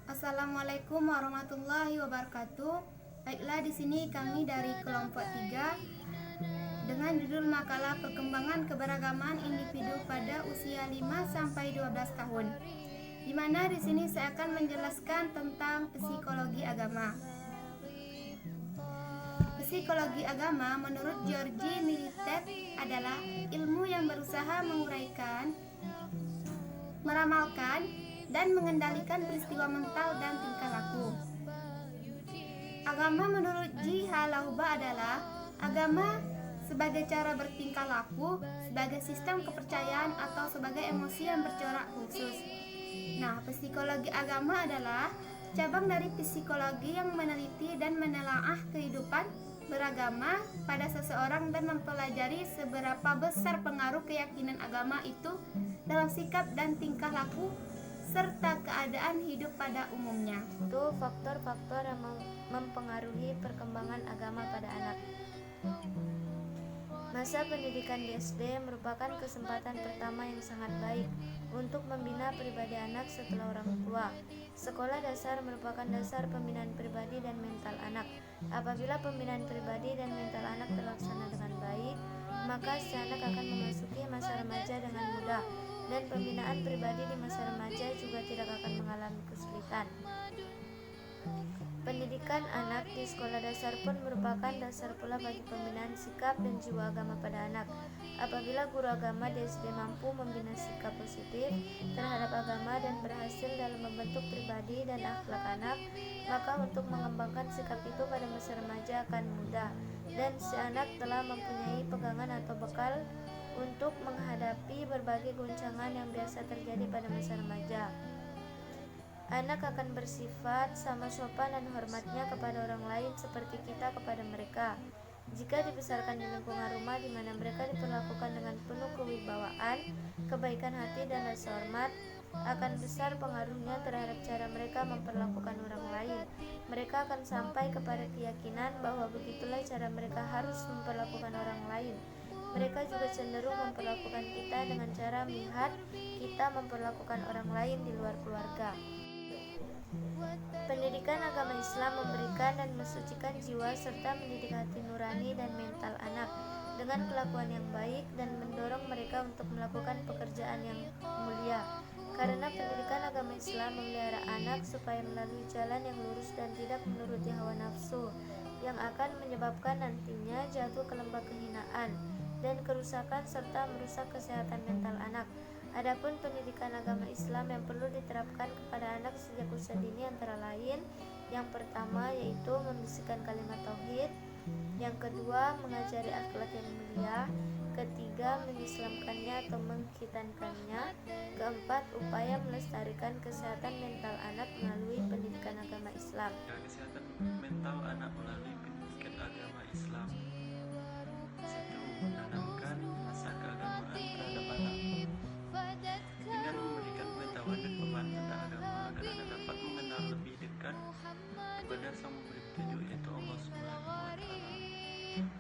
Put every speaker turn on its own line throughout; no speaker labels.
Assalamualaikum warahmatullahi wabarakatuh. Baiklah, di sini kami dari kelompok 3 dengan judul makalah perkembangan keberagaman individu pada usia 5 sampai 12 tahun. Di mana di sini saya akan menjelaskan tentang psikologi agama. Psikologi agama menurut Georgi Militet adalah ilmu yang berusaha menguraikan, meramalkan, dan mengendalikan peristiwa mental dan tingkah laku. Agama menurut Ji Halauba adalah agama sebagai cara bertingkah laku, sebagai sistem kepercayaan, atau sebagai emosi yang bercorak khusus. Nah, psikologi agama adalah cabang dari psikologi yang meneliti dan menelaah kehidupan beragama pada seseorang dan mempelajari seberapa besar pengaruh keyakinan agama itu dalam sikap dan tingkah laku serta keadaan hidup pada umumnya.
Itu faktor-faktor yang mempengaruhi perkembangan agama pada anak. Masa pendidikan di SD merupakan kesempatan pertama yang sangat baik untuk membina pribadi anak setelah orang tua. Sekolah dasar merupakan dasar pembinaan pribadi dan mental anak. Apabila pembinaan pribadi dan mental anak terlaksana dengan baik, maka si anak akan memasuki masa remaja dengan mudah, dan pembinaan pribadi di masa remaja juga tidak akan mengalami kesulitan. Pendidikan anak di sekolah dasar pun merupakan dasar pula bagi pembinaan sikap dan jiwa agama pada anak. Apabila guru agama di SD mampu membina sikap positif terhadap agama dan berhasil dalam membentuk pribadi dan akhlak anak, maka untuk mengembangkan sikap itu pada masa remaja akan mudah, dan si anak telah mempunyai pegangan atau bekal untuk menghadapi berbagai goncangan yang biasa terjadi pada masa remaja. Anak akan bersifat sama sopan dan hormatnya kepada orang lain seperti kita kepada mereka. Jika dibesarkan di lingkungan rumah di mana mereka diperlakukan dengan penuh kewibawaan, kebaikan hati, dan rasa hormat, akan besar pengaruhnya terhadap cara mereka memperlakukan orang lain. Mereka akan sampai kepada keyakinan bahwa begitulah cara mereka harus memperlakukan orang lain. Mereka juga cenderung memperlakukan kita dengan cara melihat kita memperlakukan orang lain di luar keluarga. Pendidikan agama Islam memberikan dan mensucikan jiwa serta mendidik hati nurani dan mental anak dengan kelakuan yang baik dan mendorong mereka untuk melakukan pekerjaan yang mulia. Karena pendidikan agama Islam memelihara anak supaya melalui jalan yang lurus dan tidak menuruti hawa nafsu yang akan menyebabkan nantinya jatuh ke lembah kehinaan dan kerusakan serta merusak kesehatan mental anak. Adapun pendidikan agama Islam yang perlu diterapkan kepada anak sejak usia dini antara lain, yang pertama yaitu membisikkan kalimat tauhid, yang kedua mengajari akhlak yang mulia, ketiga mengislamkannya atau mengkhitankannya, keempat upaya melestarikan kesehatan mental anak melalui pendidikan agama Islam.
Kesehatan mental anak melalui pendidikan agama Islam. Satu, menanamkan rasa keagamaan terhadap anak dengan memberikan pengetahuan dan pemahaman tentang agama agar anak dapat mengenal lebih dekat kepada Sang Pemberi Petunjuk, yaitu Allah Subhanahu wa Ta'ala.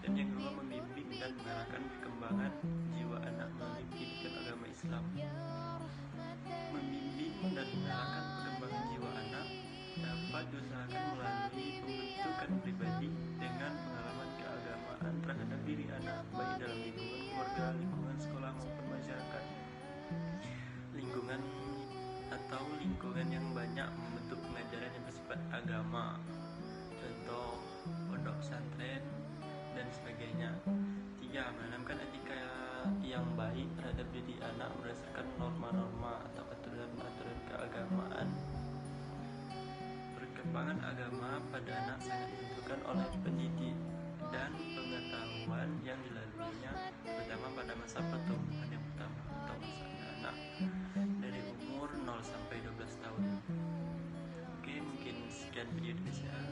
Dan yang kedua, membimbing dan mengarahkan perkembangan jiwa anak melalui pendidikan agama Islam. Membimbing dan mengarahkan perkembangan jiwa anak dapat diusahakan melalui pembentukan pribadi dengan pengalaman keagamaan terhadap diri anak, baik dalam lingkungan keluarga, lingkungan sekolah maupun masyarakat. Lingkungan atau lingkungan yang banyak membentuk pengajaran yang bersifat agama, contoh pondok pesantren dan sebagainya. Tiga, menanamkan etika yang baik terhadap diri anak berdasarkan norma-norma atau aturan-aturan keagamaan. Perkembangan agama pada anak sangat ditentukan oleh pendidik dan pengetahuan yang dilaluinya, terutama pada masa pertumbuhan yang pertama atau masa anak dari umur 0 sampai 12 tahun. Oke, mungkin sekian video dari saya.